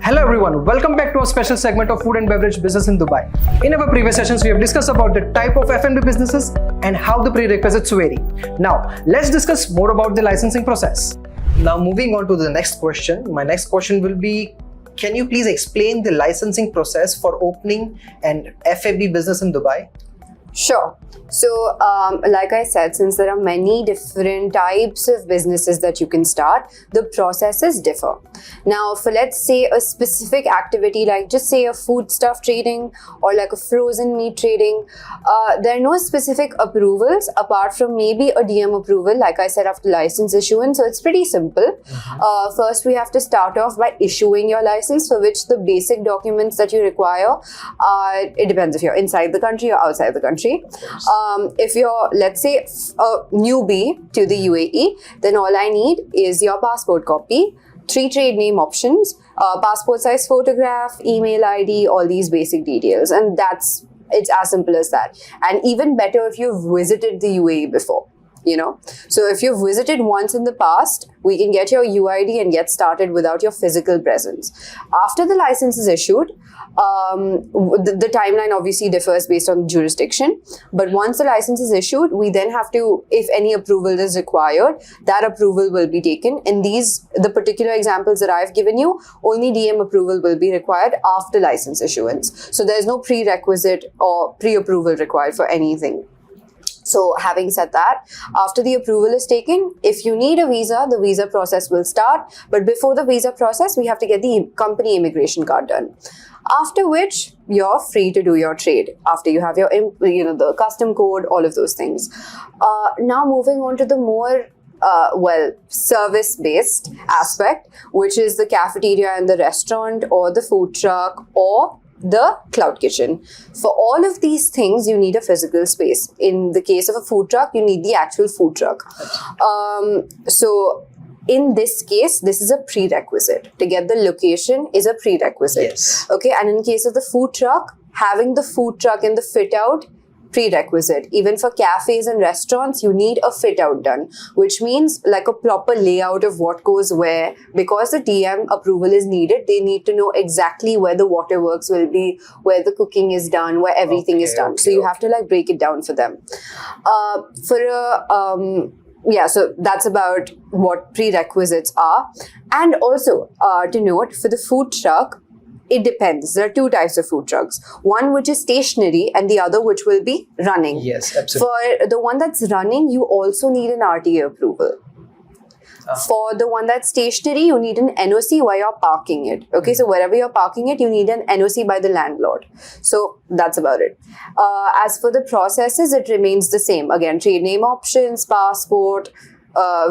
Hello everyone, welcome back to a special segment of food and beverage business in Dubai. In our previous sessions, we have discussed about the type of F&B businesses and how the prerequisites vary. Now, let's discuss more about the licensing process. Now, moving on to the next question. My next question will be, can you please explain the licensing process for opening an F&B business in Dubai? Sure. So, like I said, since there are many different types of businesses that you can start, the processes differ. Now, for let's say a specific activity, like just say a food stuff trading or like a frozen meat trading, there are no specific approvals apart from maybe a DM approval, like I said, after license issuance. So it's pretty simple. First, we have to start off by issuing your license, for which the basic documents that you require are, it depends if you're inside the country or outside the country. If you're, let's say, a newbie to the UAE, then all I need is your passport copy, 3 trade name options, passport size photograph, email ID, all these basic details. And it's as simple as that. And even better if you've visited the UAE before. So if you've visited once in the past, we can get your UID and get started without your physical presence. After the license is issued, the timeline obviously differs based on jurisdiction, but once the license is issued, we then have to, if any approval is required, that approval will be taken. In the particular examples that I've given you, only DM approval will be required after license issuance. So there's no prerequisite or pre-approval required for anything. So having said that, after the approval is taken, if you need a visa, the visa process will start. But before the visa process, we have to get the company immigration card done. After which, you're free to do your trade. After you have your, the custom code, all of those things. Now moving on to the more service-based aspect, which is the cafeteria and the restaurant or the food truck or the cloud kitchen. For all of these things, you need a physical space. In the case of a food truck, you need the actual food truck. So in this case, this is a prerequisite. To get the location is a prerequisite. Yes. Okay, and in case of the food truck, having the food truck and the fit out, prerequisite. Even for cafes and restaurants, you need a fit out done, which means like a proper layout of what goes where. Because the DM approval is needed, they need to know exactly where the waterworks will be, where the cooking is done, where everything is done. So you have to like break it down for them. So that's about what prerequisites are. And also to note, for the food truck, it depends. There are 2 types of food trucks. One which is stationary and the other which will be running. Yes, absolutely. For the one that's running, you also need an RTA approval. For the one that's stationary, you need an NOC while you're parking it. Okay, so wherever you're parking it, you need an NOC by the landlord. So that's about it. As for the processes, it remains the same. Again, trade name options, passport,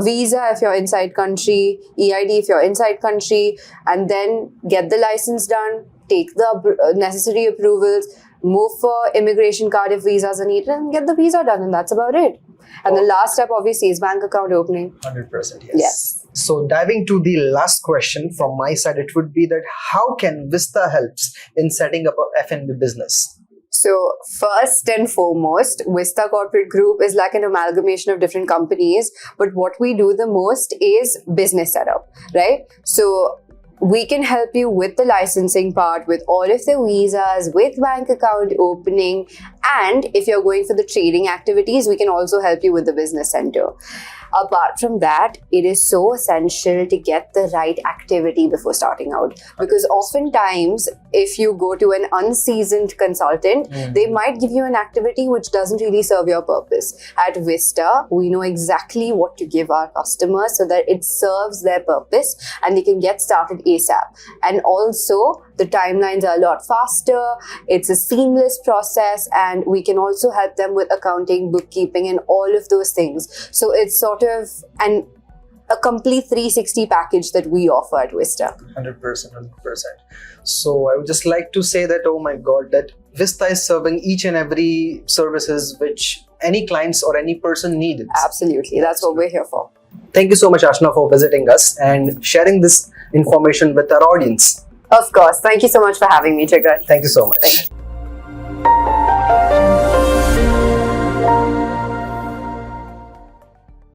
visa if you're inside country, EID if you're inside country, and then get the license done, take the necessary approvals, move for immigration card if visas are needed, and get the visa done, and that's about it. And the last step obviously is bank account opening. 100%, Yes. So diving to the last question from my side, it would be that how can Vista helps in setting up a F&B business? So first and foremost, Vista Corporate Group is like an amalgamation of different companies, but what we do the most is business setup, right? So we can help you with the licensing part, with all of the visas, with bank account opening, and if you're going for the trading activities, we can also help you with the business center. Apart from that, it is so essential to get the right activity before starting out, because oftentimes if you go to an unseasoned consultant, they might give you an activity which doesn't really serve your purpose. At Vista, we know exactly what to give our customers so that it serves their purpose and they can get started ASAP. And also, the timelines are a lot faster, it's a seamless process, and we can also help them with accounting, bookkeeping, and all of those things. So it's sort of a complete 360 package that we offer at Vista. 100%. So I would just like to say that, oh my God, that Vista is serving each and every services which any clients or any person needs. Absolutely, that's what we're here for. Thank you so much, Ashna, for visiting us and sharing this information with our audience. Of course. Thank you so much for having me, Jigar. Thank you so much. Thank you.